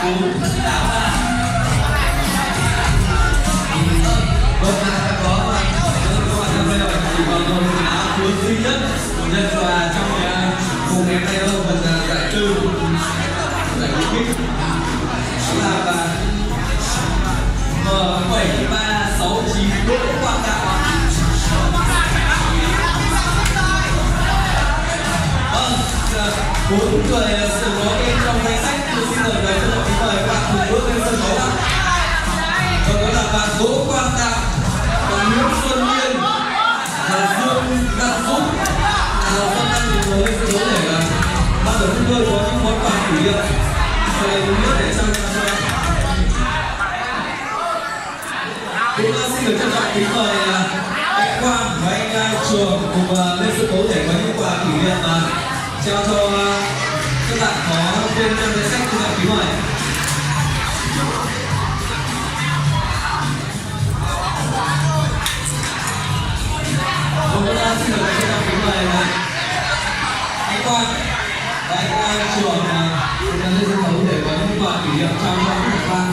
uống đảo ha. Vâng, đã có các bạn tham gia bài chỉ còn một áo cuối duy nhất của nhân và trong cùng ngày hôm nay đâu phần giải tư giải khuyến khích đó là M7369 Đỗ Quang Đạo. Bốn người sự có in trong danh sách tôi xin mời về cho kính mời các bạn cùng bước lên sân khấu ạ. Và đó là bạn Đỗ Quang Đạo, bạn Nguyễn Xuân Nguyên và Dương Đăng Dũng. Xuân Đăng Dũng lên sân khấu để ban tổ chức tôi có những món quà kỷ niệm và lấy đúng nhất để trao cho các bạn. Cũng xin được trân trọng kính mời anh Quang và anh Trường cùng lên sân khấu để có những quà kỷ niệm trao cho các bạn có tên trong danh sách của kính mời. Chúng ta xin được trân trọng kính mời anh Quang và anh Trường cùng lên sân khấu để có những quà kỷ niệm trao cho các bạn.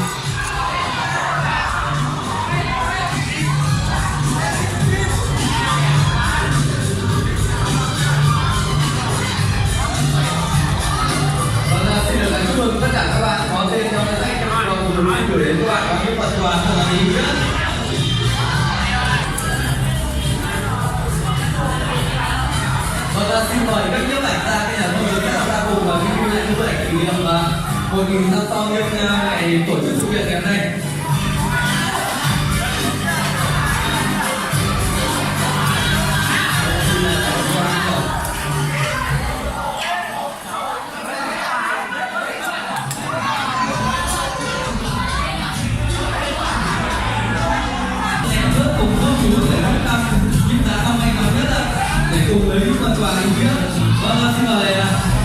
Chúc mừng tất cả các bạn có tên trong danh sách và cùng gửi đến các bạn có những phần quà thật là ý nghĩa. Và xin mời các nhiếp ảnh gia cái nhà môi giới các gia cùng và những ghi nhận những bức ảnh kỷ niệm 1.000 năm sau nhân ngày tổ chức sự kiện ngày hôm nay. Cùng lấy những phần quà ý nghĩa. Vâng, xin mời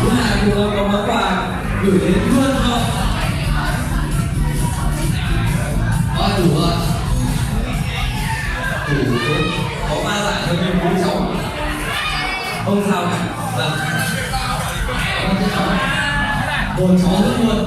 Nguyễn Hà cùng có món quà gửi đến luôn không? Đủ rồi. Đủ có 3 dạng cho mình 4 cháu. Không sao cả. Vâng. Một cháu rất luôn.